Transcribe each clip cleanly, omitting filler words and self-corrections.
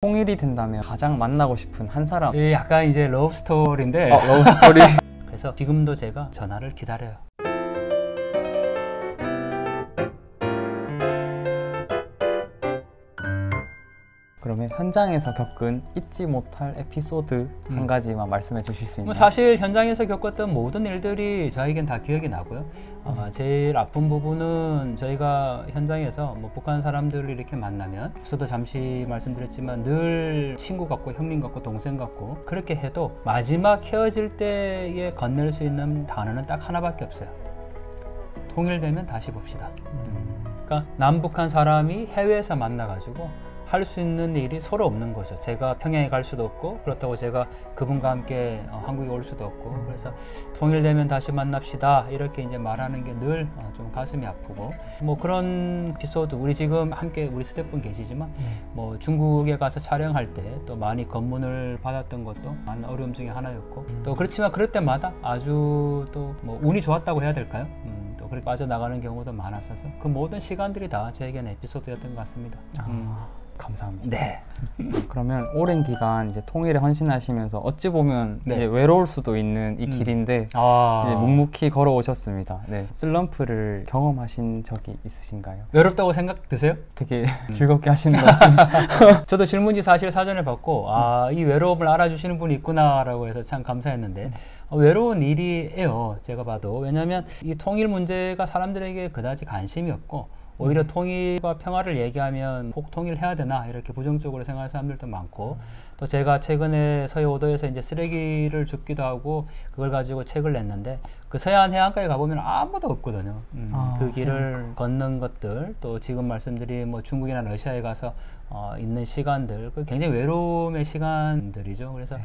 통일이 된다면 가장 만나고 싶은 한 사람. 약간 이제 러브 스토리인데 러브 스토리. 그래서 지금도 제가 전화를 기다려요. 그러면 현장에서 겪은 잊지 못할 에피소드 한 가지만 말씀해 주실 수 있나요? 사실 현장에서 겪었던 모든 일들이 저에겐 다 기억이 나고요. 제일 아픈 부분은 저희가 현장에서 북한 사람들을 이렇게 만나면, 앞서도 잠시 말씀드렸지만 늘 친구 같고 형님 같고 동생 같고, 그렇게 해도 마지막 헤어질 때에 건넬 수 있는 단어는 딱 하나밖에 없어요. 통일되면 다시 봅시다. 그러니까 남북한 사람이 해외에서 만나가지고 할 수 있는 일이 서로 없는 거죠. 제가 평양에 갈 수도 없고, 그렇다고 제가 그분과 함께 한국에 올 수도 없고, 그래서 통일되면 다시 만납시다 이렇게 이제 말하는 게 늘 좀 가슴이 아프고, 그런 에피소드, 우리 지금 함께 우리 스태프분 계시지만 중국에 가서 촬영할 때 또 많이 검문을 받았던 것도 많은 어려움 중에 하나였고, 또 그렇지만 그럴 때마다 아주 또 운이 좋았다고 해야 될까요? 또 그렇게 빠져나가는 경우도 많았어서 그 모든 시간들이 다 저에게는 에피소드였던 것 같습니다. 감사합니다. 네. 그러면 오랜 기간 이제 통일에 헌신하시면서 어찌 보면 네. 이제 외로울 수도 있는 이 길인데 이제 묵묵히 걸어오셨습니다. 네. 슬럼프를 경험하신 적이 있으신가요? 외롭다고 생각 드세요? 되게 즐겁게 하시는 것 같습니다. 저도 질문지 사실 사전에 받고 이 외로움을 알아주시는 분이 있구나라고 해서 참 감사했는데, 외로운 일이에요. 제가 봐도. 왜냐하면 이 통일 문제가 사람들에게 그다지 관심이 없고, 오히려 통일과 평화를 얘기하면 꼭 통일해야 되나 이렇게 부정적으로 생각하는 사람들도 많고, 또 제가 최근에 서해 5도에서 이제 쓰레기를 줍기도 하고 그걸 가지고 책을 냈는데, 그 서해안 해안가에 가보면 아무도 없거든요. 그 길을 걷는 것들, 또 지금 말씀드린 중국이나 러시아에 가서 있는 시간들, 그 굉장히 외로움의 시간들이죠. 그래서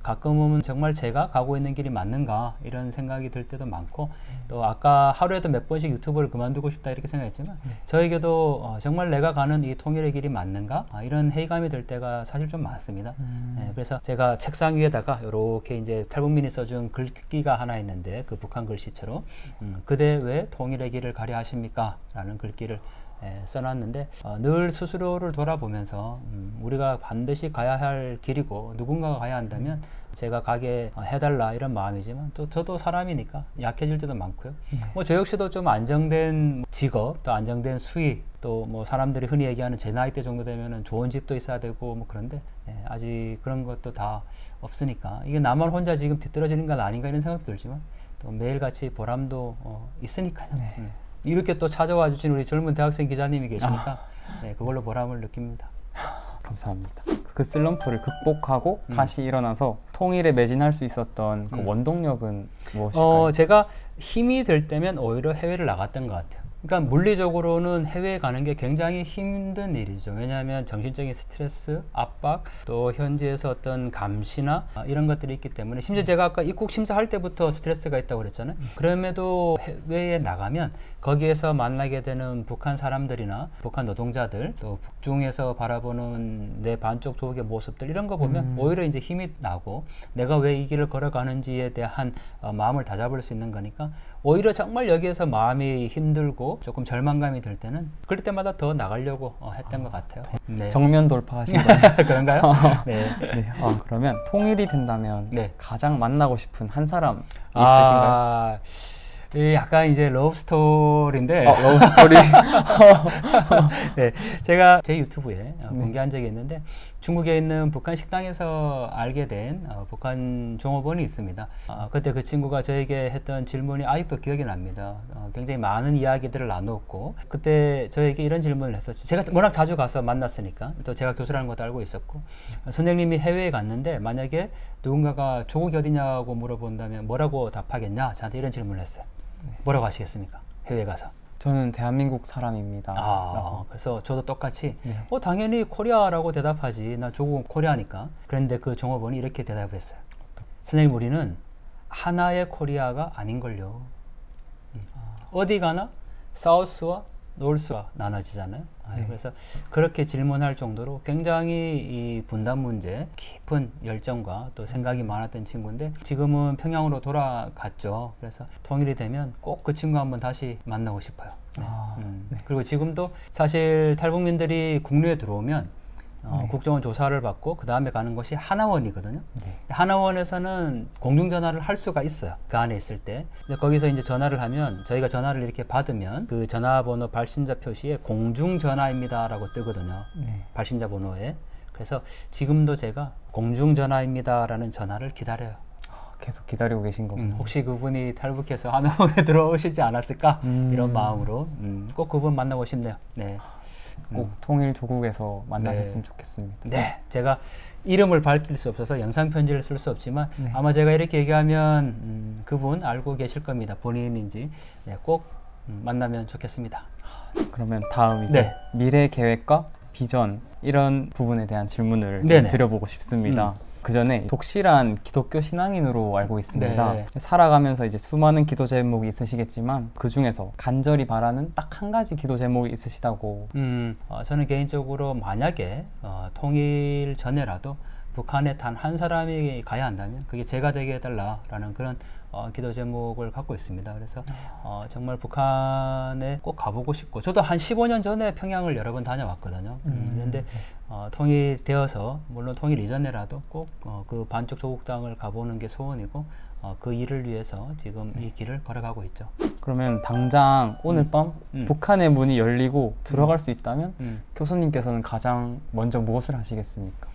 가끔은 정말 제가 가고 있는 길이 맞는가 이런 생각이 들 때도 많고, 또 아까 하루에도 몇 번씩 유튜브를 그만두고 싶다 이렇게 생각했지만 저에게도 정말 내가 가는 이 통일의 길이 맞는가 이런 회의감이 들 때가 사실 좀 많습니다. 네, 그래서 제가 책상 위에다가 이렇게 이제 탈북민이 써준 글귀가 하나 있는데, 그 북한 글씨처럼 그대 왜 통일의 길을 가려 하십니까? 라는 글귀를 써놨는데, 늘 스스로를 돌아보면서 우리가 반드시 가야 할 길이고 누군가가 가야 한다면 제가 가게 해달라 이런 마음이지만, 또 저도 사람이니까 약해질 때도 많고요. 저 역시도 좀 안정된 직업, 또 안정된 수입, 또 사람들이 흔히 얘기하는 제 나이대 정도 되면은 좋은 집도 있어야 되고 그런데 아직 그런 것도 다 없으니까 이게 나만 혼자 지금 뒤떨어지는 건 아닌가 이런 생각도 들지만, 또 매일같이 보람도 있으니까요. 이렇게 또 찾아와 주신 우리 젊은 대학생 기자님이 계시니까 그걸로 보람을 느낍니다. 감사합니다. 그 슬럼프를 극복하고 다시 일어나서 통일에 매진할 수 있었던 그 원동력은 무엇일까요? 제가 힘이 들 때면 오히려 해외를 나갔던 것 같아요. 그러니까 물리적으로는 해외에 가는 게 굉장히 힘든 일이죠. 왜냐하면 정신적인 스트레스, 압박, 또 현지에서 어떤 감시나 이런 것들이 있기 때문에, 심지어 제가 아까 입국 심사할 때부터 스트레스가 있다고 그랬잖아요. 그럼에도 해외에 나가면 거기에서 만나게 되는 북한 사람들이나 북한 노동자들, 또 북중에서 바라보는 내 반쪽 조국의 모습들, 이런 거 보면 오히려 이제 힘이 나고 내가 왜 이 길을 걸어가는지에 대한 마음을 다잡을 수 있는 거니까, 오히려 정말 여기에서 마음이 힘들고 조금 절망감이 들 때는 그럴 때마다 더 나가려고 했던 것 같아요. 네. 정면 돌파하신 거예요? 그런가요? 네. 네. 그러면 통일이 된다면 가장 만나고 싶은 한 사람 있으신가요? 약간 이제 러브 스토리인데 러브 스토리. 네, 제가 제 유튜브에 공개한 적이 있는데, 중국에 있는 북한 식당에서 알게 된 북한 종업원이 있습니다. 그때 그 친구가 저에게 했던 질문이 아직도 기억이 납니다. 굉장히 많은 이야기들을 나누었고, 그때 저에게 이런 질문을 했었죠. 제가 워낙 자주 가서 만났으니까, 또 제가 교수라는 것도 알고 있었고, 선생님이 해외에 갔는데 만약에 누군가가 조국이 어디냐고 물어본다면 뭐라고 답하겠냐? 저한테 이런 질문을 했어요. 뭐라고 하시겠습니까? 해외에 가서. 저는 대한민국 사람입니다. 그래서 저도 똑같이 당연히 코리아라고 대답하지, 나 조국은 코리아니까. 그런데 그 종업원이 이렇게 대답했어요. 선생님, 우리는 하나의 코리아가 아닌걸요. 어디 가나 사우스와 노스가 나눠지잖아요. 그래서 그렇게 질문할 정도로 굉장히 이 분단 문제 깊은 열정과 또 생각이 많았던 친구인데, 지금은 평양으로 돌아갔죠. 그래서 통일이 되면 꼭 그 친구 한번 다시 만나고 싶어요. 그리고 지금도 사실 탈북민들이 국내에 들어오면 국정원 조사를 받고 그 다음에 가는 것이 하나원이거든요. 네. 하나원에서는 공중전화를 할 수가 있어요. 그 안에 있을 때. 거기서 이제 전화를 하면 저희가 전화를 이렇게 받으면 그 전화번호 발신자 표시에 공중전화입니다라고 뜨거든요. 네. 발신자 번호에. 그래서 지금도 제가 공중전화입니다라는 전화를 기다려요. 계속 기다리고 계신 거군요. 혹시 그분이 탈북해서 하나원에 들어오시지 않았을까 이런 마음으로 꼭 그분 만나고 싶네요. 네. 꼭 통일 조국에서 만나셨으면 좋겠습니다. 네, 제가 이름을 밝힐 수 없어서 영상 편지를 쓸 수 없지만 네. 아마 제가 이렇게 얘기하면 그분 알고 계실 겁니다. 본인인지 네, 꼭 만나면 좋겠습니다. 그러면 다음 이제 네. 미래 계획과 비전 이런 부분에 대한 질문을 좀 네네. 드려보고 싶습니다. 그 전에 독실한 기독교 신앙인으로 알고 있습니다. 네. 살아가면서 이제 수많은 기도 제목이 있으시겠지만 그 중에서 간절히 바라는 딱 한 가지 기도 제목이 있으시다고. 저는 개인적으로 만약에 통일 전에라도 북한에 단 한 사람이 가야 한다면 그게 제가 되게 해달라라는 그런 기도 제목을 갖고 있습니다. 그래서 정말 북한에 꼭 가보고 싶고 저도 한 15년 전에 평양을 여러 번 다녀왔거든요. 그런데 통일되어서 물론 통일 이전에라도 꼭 그 반쪽 조국 땅을 가보는 게 소원이고 그 일을 위해서 지금 이 길을 걸어가고 있죠. 그러면 당장 오늘 밤 북한의 문이 열리고 들어갈 수 있다면 교수님께서는 가장 먼저 무엇을 하시겠습니까?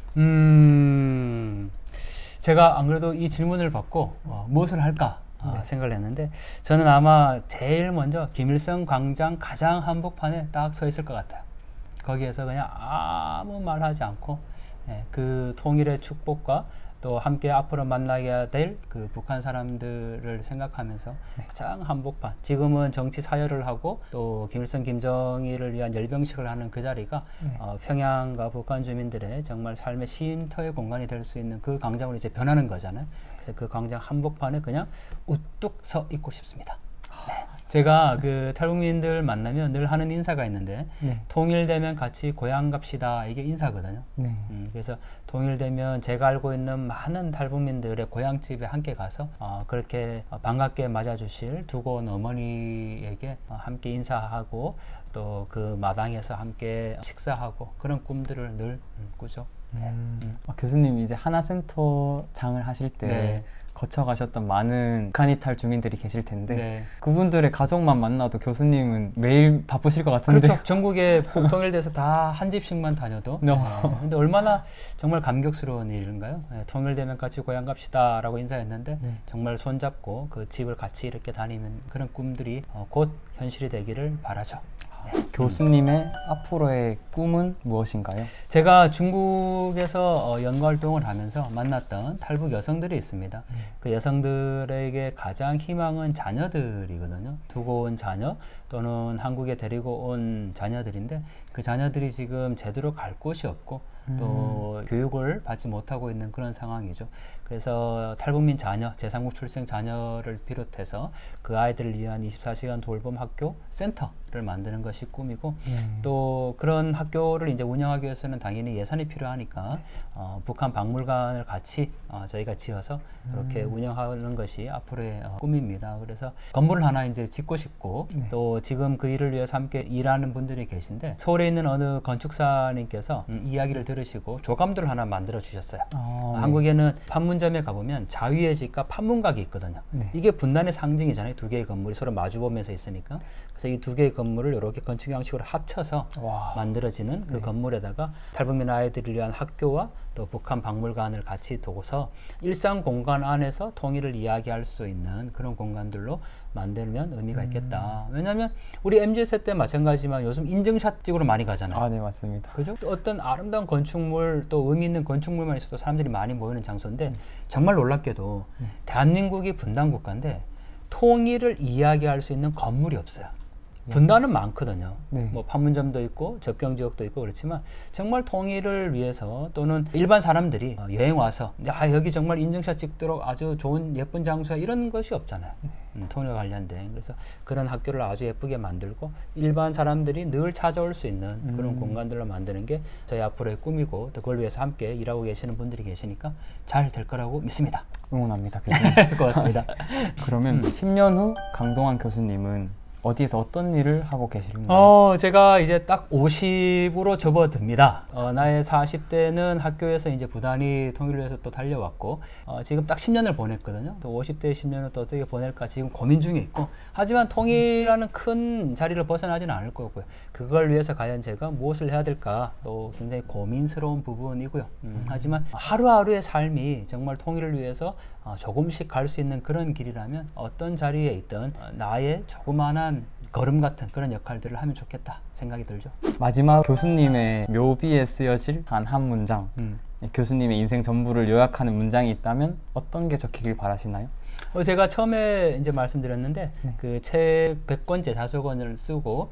제가 안 그래도 이 질문을 받고 무엇을 할까 생각을 했는데 저는 아마 제일 먼저 김일성 광장 가장 한복판에 딱 서 있을 것 같아요. 거기에서 그냥 아무 말 하지 않고 그 통일의 축복과 또 함께 앞으로 만나야 될 그 북한 사람들을 생각하면서 가장 한복판, 지금은 정치 사열을 하고 또 김일성 김정일을 위한 열병식을 하는 그 자리가 평양과 북한 주민들의 정말 삶의 쉼터의 공간이 될 수 있는 그 광장으로 이제 변하는 거잖아요. 그래서 그 광장 한복판에 그냥 우뚝 서 있고 싶습니다. 네. 제가 그 탈북민들 만나면 늘 하는 인사가 있는데 통일되면 같이 고향 갑시다, 이게 인사거든요. 그래서 통일되면 제가 알고 있는 많은 탈북민들의 고향집에 함께 가서 그렇게 반갑게 맞아주실 두고 온 어머니에게 함께 인사하고 또 그 마당에서 함께 식사하고 그런 꿈들을 늘 꾸죠. 교수님이 이제 하나센터장을 하실 때 거쳐가셨던 많은 북한 이탈 주민들이 계실 텐데 그분들의 가족만 만나도 교수님은 매일 바쁘실 것 같은데. 그렇죠. 전국에 통일돼서 다 한 집씩만 다녀도 근데 얼마나 정말 감격스러운 일인가요? 통일되면 같이 고향 갑시다 라고 인사했는데 정말 손잡고 그 집을 같이 이렇게 다니는 그런 꿈들이 곧 현실이 되기를 바라죠. 교수님의 앞으로의 꿈은 무엇인가요? 제가 중국에서 연구 활동을 하면서 만났던 탈북 여성들이 있습니다. 그 여성들에게 가장 희망은 자녀들이거든요. 두고 온 자녀 또는 한국에 데리고 온 자녀들인데 그 자녀들이 지금 제대로 갈 곳이 없고 또 교육을 받지 못하고 있는 그런 상황이죠. 그래서 탈북민 자녀, 제3국 출생 자녀를 비롯해서 그 아이들을 위한 24시간 돌봄 학교 센터를 만드는 것이 꿈이고 또 그런 학교를 이제 운영하기 위해서는 당연히 예산이 필요하니까 북한 박물관을 같이 저희가 지어서 이렇게 운영하는 것이 앞으로의 꿈입니다. 그래서 건물을 하나 이제 짓고 싶고 또 지금 그 일을 위해서 함께 일하는 분들이 계신데 서울에 있는 어느 건축사님께서 이야기를 들으시고 조감도를 하나 만들어 주셨어요. 한국에는 판문점에 가보면 자유의 집과 판문각이 있거든요. 이게 분단의 상징이잖아요. 두 개의 건물이 서로 마주보면서 있으니까. 그래서 이 두 개의 건물을 이렇게 건축 양식으로 합쳐서 만들어지는 그 건물에다가 탈북민 아이들을 위한 학교와 또 북한 박물관을 같이 두고서 일상 공간 안에서 통일을 이야기할 수 있는 그런 공간들로 만들면 의미가 있겠다. 왜냐하면 우리 MZ세대 마찬가지지만 요즘 인증샷 찍으러 많이 가잖아요. 네, 맞습니다. 그죠? 또 어떤 아름다운 건축물 또 의미 있는 건축물만 있어도 사람들이 많이 모이는 장소인데 정말 놀랍게도 대한민국이 분단 국가인데 통일을 이야기할 수 있는 건물이 없어요. 분단은 많거든요. 뭐 판문점도 있고 접경지역도 있고 그렇지만 정말 통일을 위해서 또는 일반 사람들이 여행 와서 여기 정말 인증샷 찍도록 아주 좋은 예쁜 장소야 이런 것이 없잖아요. 통일과 관련된. 그래서 그런 학교를 아주 예쁘게 만들고 일반 사람들이 늘 찾아올 수 있는 그런 공간들로 만드는 게 저희 앞으로의 꿈이고 또 그걸 위해서 함께 일하고 계시는 분들이 계시니까 잘 될 거라고 믿습니다. 응원합니다, 교수님. 고맙습니다. 그러면 10년 후 강동원 교수님은 어디에서 어떤 일을 하고 계시는가요? 제가 이제 딱 50으로 접어듭니다. 나의 40대는 학교에서 이제 부단히 통일을 위해서 또 달려왔고, 지금 딱 10년을 보냈거든요. 또 50대의 10년을 또 어떻게 보낼까 지금 고민 중에 있고, 하지만 통일이라는 큰 자리를 벗어나지는 않을 거고요. 그걸 위해서 과연 제가 무엇을 해야 될까 또 굉장히 고민스러운 부분이고요. 하지만 하루하루의 삶이 정말 통일을 위해서 조금씩 갈 수 있는 그런 길이라면 어떤 자리에 있든 나의 조그마한 걸음 같은 그런 역할들을 하면 좋겠다 생각이 들죠. 마지막 교수님의 묘비에 쓰여질 단 한 문장, 교수님의 인생 전부를 요약하는 문장이 있다면 어떤 게 적히길 바라시나요? 제가 처음에 이제 말씀드렸는데 그 책 100권째 자서전을 쓰고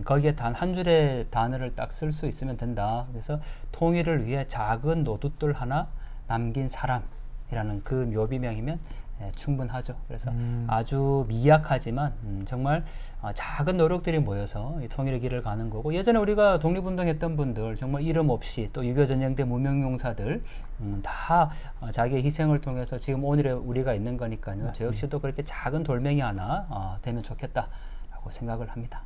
거기에 단 한 줄의 단어를 딱 쓸 수 있으면 된다. 그래서 통일을 위해 작은 노둣돌 하나 남긴 사람이라는 그 묘비명이면 충분하죠. 그래서 아주 미약하지만 정말 작은 노력들이 모여서 이 통일의 길을 가는 거고, 예전에 우리가 독립운동했던 분들 정말 이름 없이 또 6.25 전쟁 때 무명용사들 다 자기의 희생을 통해서 지금 오늘의 우리가 있는 거니까요. 맞습니다. 저 역시도 그렇게 작은 돌멩이 하나 되면 좋겠다라고 생각을 합니다.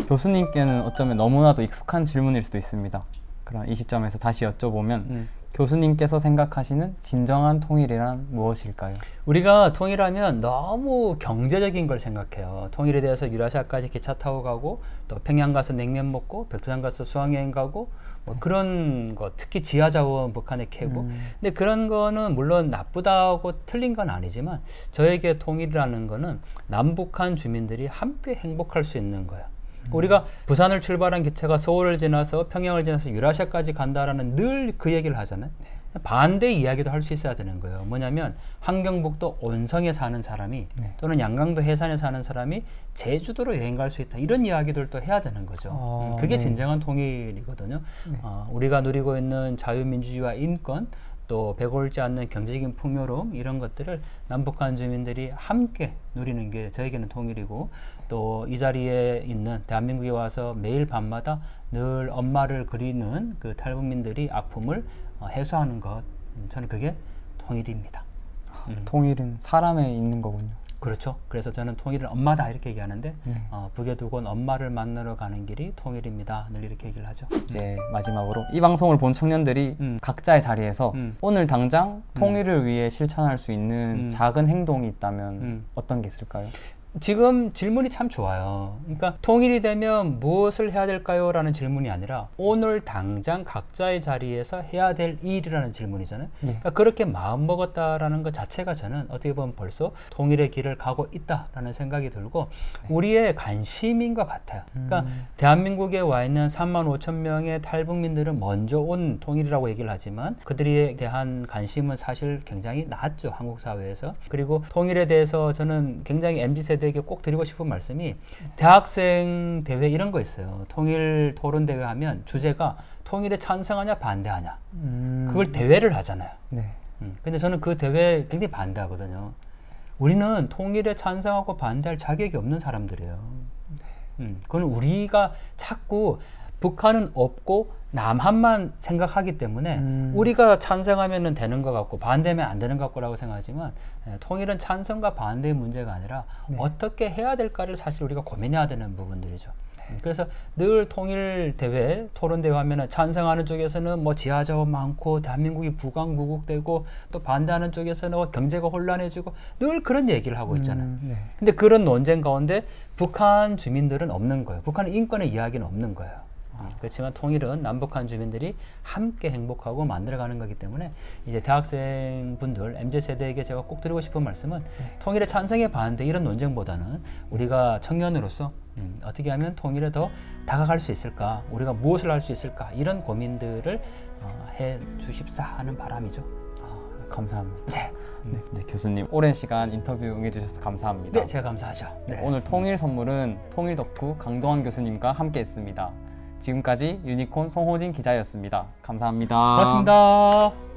교수님께는 어쩌면 너무나도 익숙한 질문일 수도 있습니다. 그럼 이 시점에서 다시 여쭤보면 교수님께서 생각하시는 진정한 통일이란 무엇일까요? 우리가 통일하면 너무 경제적인 걸 생각해요. 통일에 대해서 유라시아까지 기차 타고 가고, 또 평양 가서 냉면 먹고, 백두산 가서 수학여행 가고, 뭐 그런 거, 특히 지하자원 북한에 캐고. 근데 그런 거는 물론 나쁘다고 틀린 건 아니지만, 저에게 통일이라는 거는 남북한 주민들이 함께 행복할 수 있는 거예요. 우리가 부산을 출발한 기차가 서울을 지나서 평양을 지나서 유라시아까지 간다라는 늘 그 얘기를 하잖아요. 반대 이야기도 할 수 있어야 되는 거예요. 뭐냐면 함경북도 온성에 사는 사람이 또는 양강도 해산에 사는 사람이 제주도로 여행 갈 수 있다. 이런 이야기들도 해야 되는 거죠. 그게 진정한 통일이거든요. 우리가 누리고 있는 자유민주주의와 인권, 또 배골지 않는 경제적인 풍요로움, 이런 것들을 남북한 주민들이 함께 누리는 게 저에게는 통일이고, 또 이 자리에 있는 대한민국에 와서 매일 밤마다 늘 엄마를 그리는 그 탈북민들이 아픔을 해소하는 것, 저는 그게 통일입니다. 통일은 사람에 있는 거군요. 그렇죠. 그래서 저는 통일은 엄마다 이렇게 얘기하는데 북에 두고 엄마를 만나러 가는 길이 통일입니다. 늘 이렇게 얘기를 하죠. 이제 마지막으로 이 방송을 본 청년들이 각자의 자리에서 오늘 당장 통일을 위해 실천할 수 있는 작은 행동이 있다면 어떤 게 있을까요? 지금 질문이 참 좋아요. 그러니까 통일이 되면 무엇을 해야 될까요? 라는 질문이 아니라 오늘 당장 각자의 자리에서 해야 될 일이라는 질문이잖아요. 그러니까 그렇게 마음먹었다라는 것 자체가 저는 어떻게 보면 벌써 통일의 길을 가고 있다라는 생각이 들고 우리의 관심인 것 같아요. 그러니까 대한민국에 와 있는 35,000명의 탈북민들은 먼저 온 통일이라고 얘기를 하지만 그들에 대한 관심은 사실 굉장히 낮죠. 한국 사회에서. 그리고 통일에 대해서 저는 굉장히 MZ세대 에게 꼭 드리고 싶은 말씀이 대학생 대회 이런 거 있어요. 통일 토론 대회 하면 주제가 통일에 찬성하냐 반대하냐. 그걸 대회를 하잖아요. 근데 저는 그 대회 굉장히 반대하거든요. 우리는 통일에 찬성하고 반대할 자격이 없는 사람들이에요. 그건 우리가 자꾸 북한은 없고 남한만 생각하기 때문에 우리가 찬성하면 되는 것 같고 반대면 안 되는 것 같고라고 생각하지만 통일은 찬성과 반대의 문제가 아니라 어떻게 해야 될까를 사실 우리가 고민해야 되는 부분들이죠. 그래서 늘 통일 대회, 토론 대회 하면은 찬성하는 쪽에서는 뭐 지하자원 많고 대한민국이 부강무국되고 또 반대하는 쪽에서는 경제가 혼란해지고 늘 그런 얘기를 하고 있잖아요. 근데 그런 논쟁 가운데 북한 주민들은 없는 거예요. 북한의 인권의 이야기는 없는 거예요. 그렇지만 통일은 남북한 주민들이 함께 행복하고 만들어가는 거기 때문에 이제 대학생분들, MZ세대에게 제가 꼭 드리고 싶은 말씀은 통일에 찬성에 반대 이런 논쟁보다는 우리가 청년으로서 어떻게 하면 통일에 더 다가갈 수 있을까, 우리가 무엇을 할 수 있을까 이런 고민들을 해 주십사 하는 바람이죠. 감사합니다. 네, 교수님 오랜 시간 인터뷰 응해주셔서 감사합니다. 네, 제가 감사하죠. 오늘 통일 선물은 통일 덕후 강동원 교수님과 함께했습니다. 지금까지 유니콘 송호진 기자였습니다. 감사합니다. 고맙습니다.